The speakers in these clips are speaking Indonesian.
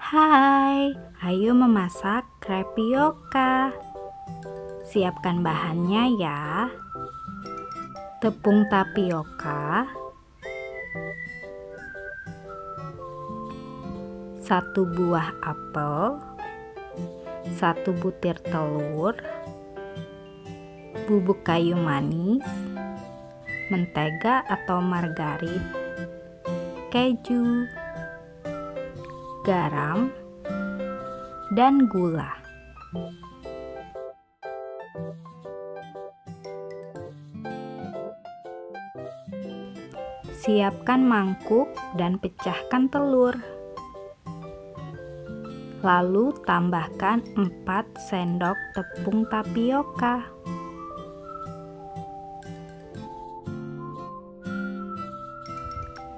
Hai, ayo memasak crepioca. Siapkan bahannya ya. Tepung tapioka, 1 buah apel, 1 butir telur, bubuk kayu manis, mentega atau margarin, keju, garam, dan gula. Siapkan mangkuk dan pecahkan telur. Lalu tambahkan 4 sendok tepung tapioka.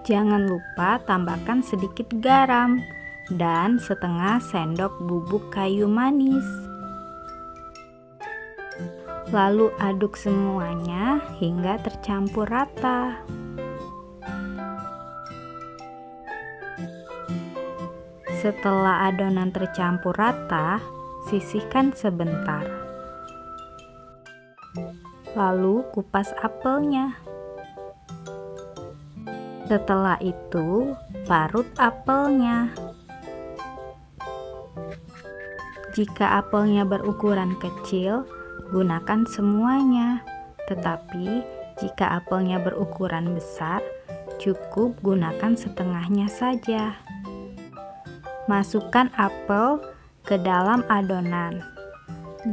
Jangan lupa tambahkan sedikit garam dan setengah sendok bubuk kayu manis. Lalu aduk semuanya hingga tercampur rata. Setelah adonan tercampur rata, sisihkan sebentar. Lalu kupas apelnya. Setelah itu, parut apelnya. Jika apelnya berukuran kecil, gunakan semuanya. Tetapi jika apelnya berukuran besar, cukup gunakan setengahnya saja. Masukkan apel ke dalam adonan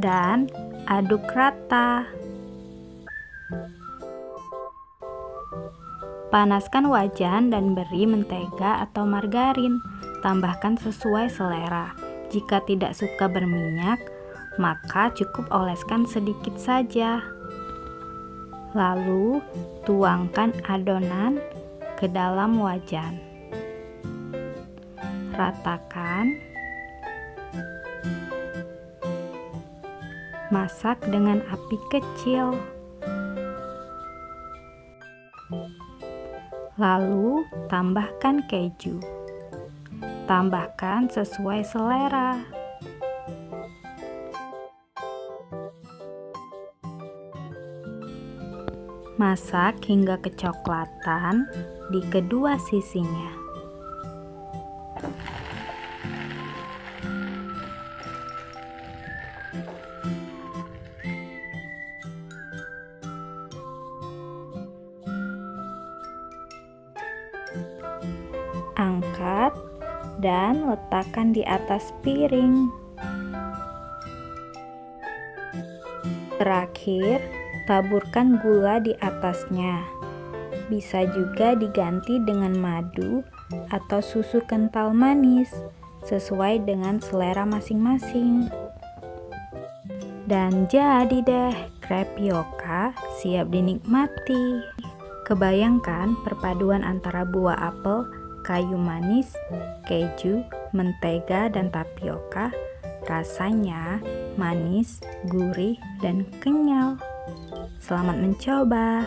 dan aduk rata. Panaskan wajan dan beri mentega atau margarin. Tambahkan sesuai selera. Jika tidak suka berminyak, maka cukup oleskan sedikit saja. Lalu tuangkan adonan ke dalam wajan. Ratakan. Masak dengan api kecil. Lalu tambahkan keju. Tambahkan sesuai selera. Masak hingga kecoklatan di kedua sisinya. Angkat dan letakkan di atas piring. Terakhir, taburkan gula di atasnya. Bisa juga diganti dengan madu atau susu kental manis, sesuai dengan selera masing-masing. Dan jadi deh, crepioca siap dinikmati. Kebayangkan perpaduan antara buah apel, kayu manis, keju, mentega, dan tapioka. Rasanya manis, gurih, dan kenyal. Selamat mencoba!